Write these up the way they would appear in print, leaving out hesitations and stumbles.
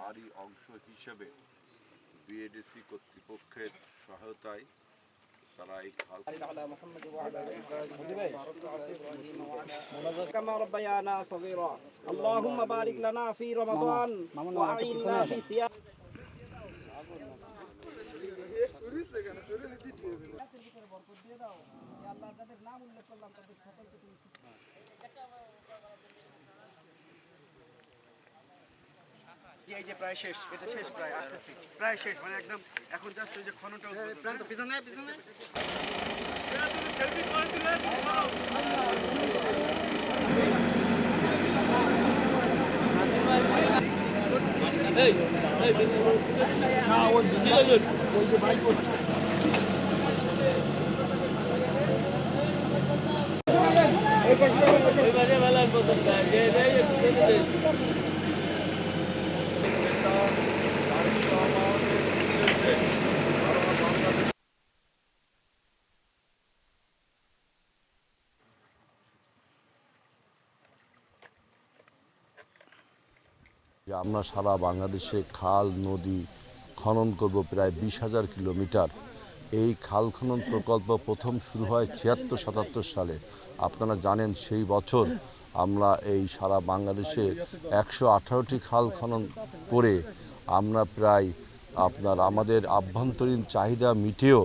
তারই অংশ হিসেবে বিএডিসি কর্তৃপক্ষের সহায়তায় তারা এই খাল كما ربيانا صغيرا اللهم بارك لنا في رمضان وأعيننا في صيام এই যে প্রায় শেষ, এটা শেষ প্রায় আসতেছি, প্রায় শেষ, মানে একদম এখন জাস্ট ওই যে খননটা প্রান্ত পিছনে পিছনে সেলফি করে দিলেন। না ওই যে ভাই করছে আমরা সারা বাংলাদেশে খাল নদী খনন করব প্রায় 20,000 কিলোমিটার। এই খাল খনন প্রকল্প প্রথম শুরু হয় 76-77 সালে। আপনারা জানেন সেই বছর আমরা এই সারা বাংলাদেশে 118টি খাল খনন করে আমরা প্রায় আমাদের আভ্যন্তরীণ চাহিদা মিটিয়েও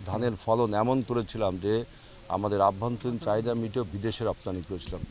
ধানের ফলন এমন করেছিলাম যে আমাদের আভ্যন্তরীণ চাহিদা মিটিয়েও বিদেশে রপ্তানি করেছিলাম।